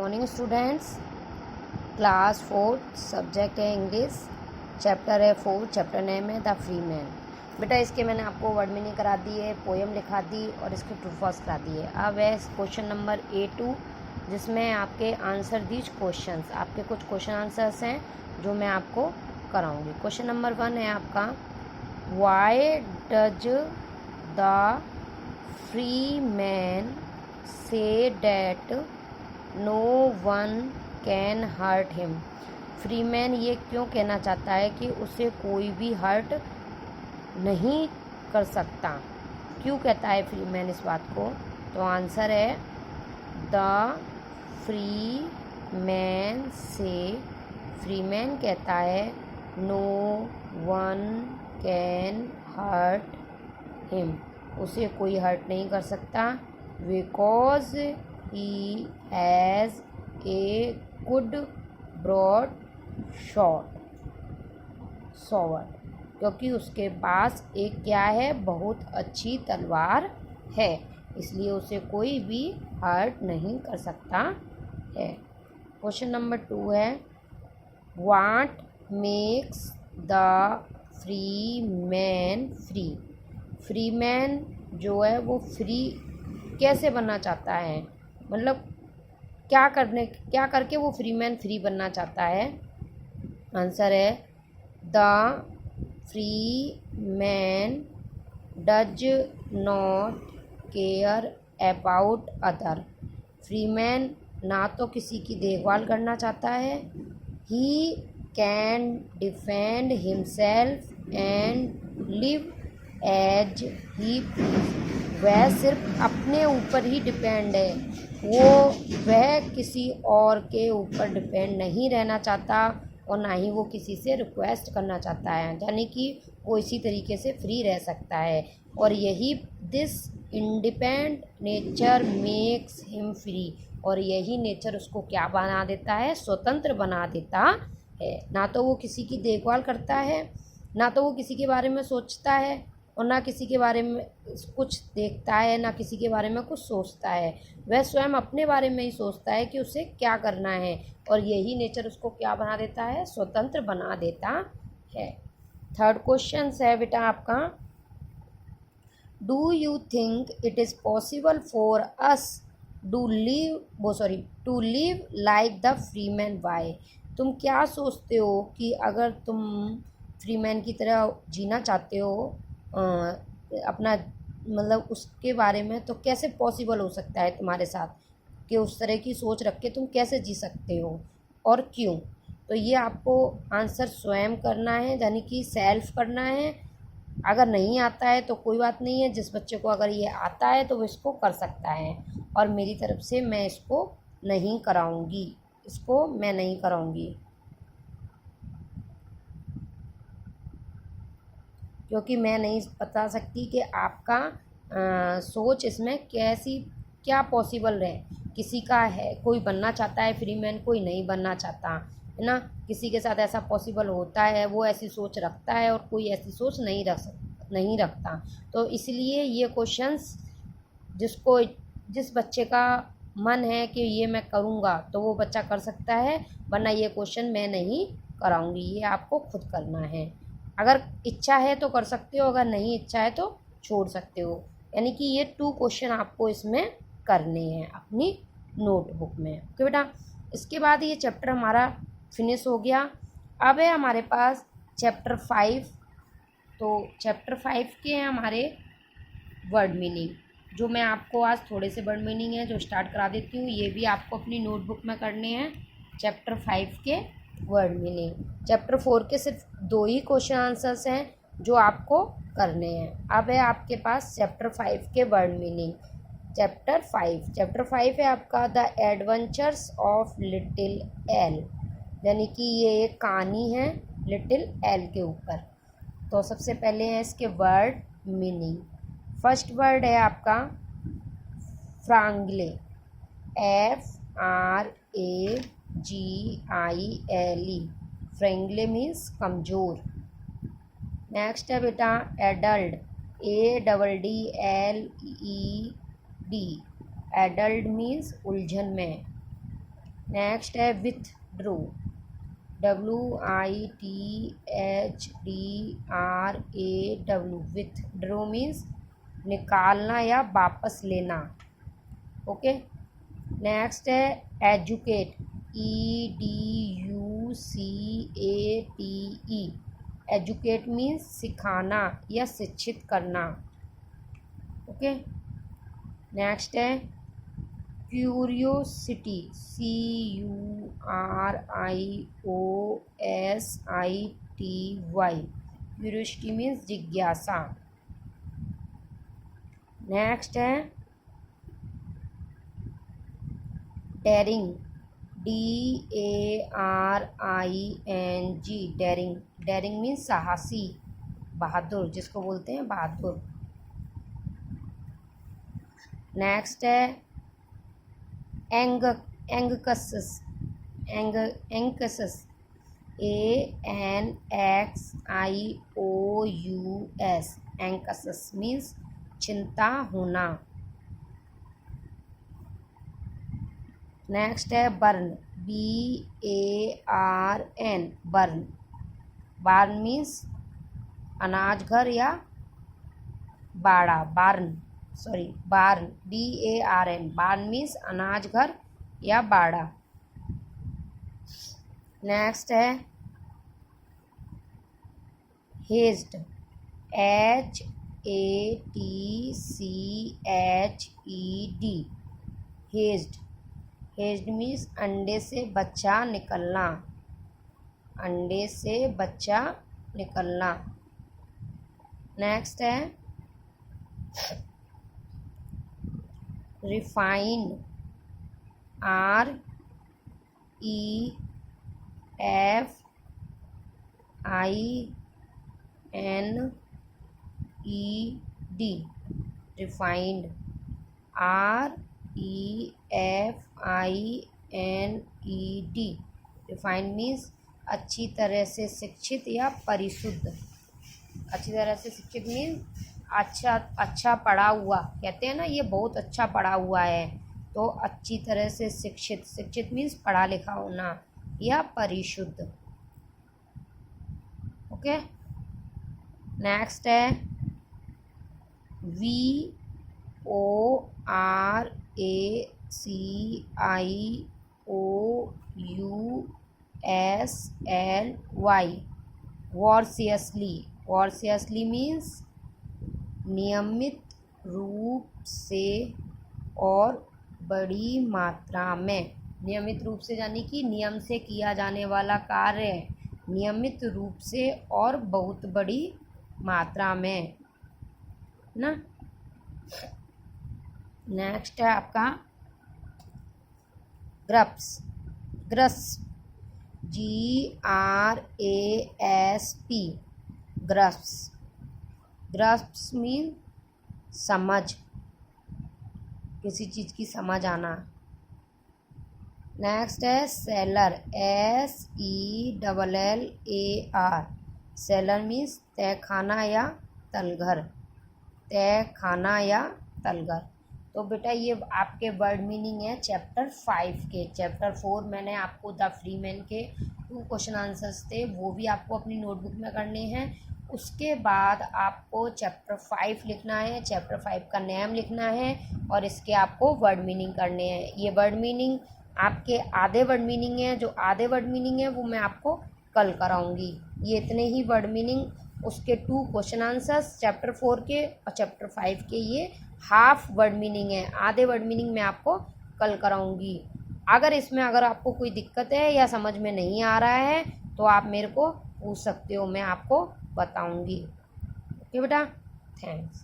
Morning students. Class 4 subject है English, chapter है 4, chapter name है द फ्री मैन। बेटा इसके मैंने आपको वर्ड मीनिंग करा दी है, पोएम लिखा दी और इसके ट्रू फॉल्स करा दी है। अब है क्वेश्चन नंबर A2 जिसमें आपके आंसर दीज क्वेश्चंस, आपके कुछ क्वेश्चन आंसर्स हैं जो मैं आपको कराऊंगी। क्वेश्चन नंबर 1 है आपका, why does the free man say that no one can hurt him. Free man ये क्यों कहना चाहता है कि उसे कोई भी हर्ट नहीं कर सकता। क्यों कहता है फ्री मैन इस बात को? तो आंसर है the free man say, free man कहता है no one can hurt him, उसे कोई हर्ट नहीं कर सकता। Because he has a good broad sword, क्योंकि उसके पास एक क्या है, बहुत अच्छी तलवार है, इसलिए उसे कोई भी हर्ट नहीं कर सकता है। क्वेश्चन नंबर 2 है, what makes the free man free. Free man जो है वो फ्री कैसे बनना चाहता है, मतलब क्या करके वो फ्री मैन फ्री बनना चाहता है। आंसर है the free man does not care about other. Free man ना तो किसी की देखभाल करना चाहता है, he can defend himself and live as he please. वह सिर्फ अपने ऊपर ही डिपेंड है, वह किसी और के ऊपर डिपेंड नहीं रहना चाहता और ना ही वो किसी से रिक्वेस्ट करना चाहता है, यानी कि वो इसी तरीके से फ्री रह सकता है। और यही this independent nature makes him free, और यही नेचर उसको क्या बना देता है, स्वतंत्र बना देता है। ना तो वो किसी की देखभाल करता है, ना तो वो किसी के बारे में सोचता है, और ना किसी के बारे में कुछ देखता है, ना किसी के बारे में कुछ सोचता है। वह स्वयं अपने बारे में ही सोचता है कि उसे क्या करना है, और यही नेचर उसको क्या बना देता है, स्वतंत्र बना देता है। थर्ड क्वेश्चन है बेटा आपका, do you think it is possible for us to live like the free man. Why. तुम क्या सोचते हो कि अगर तुम फ्री मैन की तरह जीना चाहते हो, अपना मतलब उसके बारे में, तो कैसे पॉसिबल हो सकता है तुम्हारे साथ कि उस तरह की सोच रख के तुम कैसे जी सकते हो और क्यों? तो ये आपको आंसर स्वयं करना है, यानी कि सेल्फ करना है। अगर नहीं आता है तो कोई बात नहीं है, जिस बच्चे को अगर ये आता है तो वो इसको कर सकता है, और मेरी तरफ से मैं इसको नहीं कराऊंगी, इसको मैं नहीं कराऊंगी, क्योंकि मैं नहीं बता सकती कि आपका सोच इसमें क्या पॉसिबल है। किसी का है, कोई बनना चाहता है फ्री मैन, कोई नहीं बनना चाहता है ना। किसी के साथ ऐसा पॉसिबल होता है, वो ऐसी सोच रखता है, और कोई ऐसी सोच नहीं रखता। तो इसलिए ये क्वेश्चंस जिस बच्चे का मन है कि ये मैं करूँगा तो वो बच्चा कर सकता है, वरना ये क्वेश्चन मैं नहीं कराऊंगी, ये आपको खुद करना है। अगर इच्छा है तो कर सकते हो, अगर नहीं इच्छा है तो छोड़ सकते हो। यानी कि ये 2 क्वेश्चन आपको इसमें करने हैं अपनी नोटबुक में। ओके बेटा, इसके बाद ये चैप्टर हमारा फिनिश हो गया। अब है हमारे पास चैप्टर 5। तो चैप्टर 5 के हैं हमारे वर्ड मीनिंग, जो मैं आपको आज थोड़े से वर्ड मीनिंग है जो स्टार्ट करा देती हूँ, ये भी आपको अपनी नोटबुक में करने हैं। चैप्टर 5 के वर्ड मीनिंग, चैप्टर 4 के सिर्फ 2 ही क्वेश्चन आंसर्स हैं जो आपको करने हैं। अब है आपके पास चैप्टर 5 के वर्ड मीनिंग। चैप्टर 5 है आपका the adventures of little L, यानी कि ये एक कहानी है लिटिल एल के ऊपर। तो सबसे पहले है इसके वर्ड मीनिंग। फर्स्ट वर्ड है आपका फ्रांगले, FRAGILE, फ्रेंगले मीन्स कमज़ोर। नेक्स्ट है बेटा एडल्ट, ADDLED, एडल्ट मीन्स उलझन में। नेक्स्ट है विथड्रू, WITHDRAW, विथड्रू मीन्स निकालना या वापस लेना। ओके। नेक्स्ट है एजुकेट, EDUCATE, एजुकेट मीन्स सिखाना या शिक्षित करना। ओके। नेक्स्ट है क्यूरियोसिटी, CURIOSITY, क्यूरियोसिटी मीन्स जिज्ञासा। नेक्स्ट है daring, DARING, daring, daring means साहसी, बहादुर, जिसको बोलते हैं बहादुर। नेक्स्ट है एंगकस, एंकसस, ANXIOUS, एंकसस मीन्स चिंता होना। नेक्स्ट है बर्न, BARN, बर्न, बार्न मीन्स अनाज घर या बाड़ा, बार्न, सॉरी बार्न, BARN, बार्न मीन्स अनाज घर या बाड़ा। नेक्स्ट है hedged, HATCHED, hedged, hedged means अंडे से बच्चा निकलना, अंडे से बच्चा निकलना। नेक्स्ट है refine, REFINED, refined, REFINED, refined means अच्छी तरह से शिक्षित या परिशुद्ध। अच्छी तरह से शिक्षित मीन्स अच्छा पढ़ा हुआ, कहते हैं ना ये बहुत अच्छा पढ़ा हुआ है, तो अच्छी तरह से शिक्षित, शिक्षित मीन्स पढ़ा लिखा होना या परिशुद्ध। ओके। नेक्स्ट है WORCIOUSLY, वॉर्सियसली, वॉर्सियसली मीन्स नियमित रूप से और बड़ी मात्रा में, नियमित रूप से यानी कि नियम से किया जाने वाला कार्य, नियमित रूप से और बहुत बड़ी मात्रा में ना। नेक्स्ट है आपका ग्रप्स, ग्रस्प, GRASP, ग्रस्प, ग्रस्प मीन समझ, किसी चीज़ की समझ आना। नेक्स्ट है सेलर, SELLAR, सेलर मीन्स तहखाना या तलघर, तहखाना या तलघर। तो बेटा ये आपके वर्ड मीनिंग है चैप्टर 5 के। चैप्टर 4 मैंने आपको द फ्रीमैन के 2 क्वेश्चन आंसर्स थे, वो भी आपको अपनी नोटबुक में करने हैं। उसके बाद आपको चैप्टर 5 लिखना है, चैप्टर 5 का नेम लिखना है और इसके आपको वर्ड मीनिंग करने हैं। ये वर्ड मीनिंग आपके आधे वर्ड मीनिंग है, जो आधे वर्ड मीनिंग है वो मैं आपको कल कराऊंगी। ये इतने ही वर्ड मीनिंग, उसके 2 क्वेश्चन आंसर्स चैप्टर 4 के और चैप्टर 5 के, ये हाफ वर्ड मीनिंग है, आधे वर्ड मीनिंग मैं आपको कल कराऊंगी। अगर इसमें अगर आपको कोई दिक्कत है या समझ में नहीं आ रहा है तो आप मेरे को पूछ सकते हो, मैं आपको बताऊंगी। ओके बेटा, थैंक्स।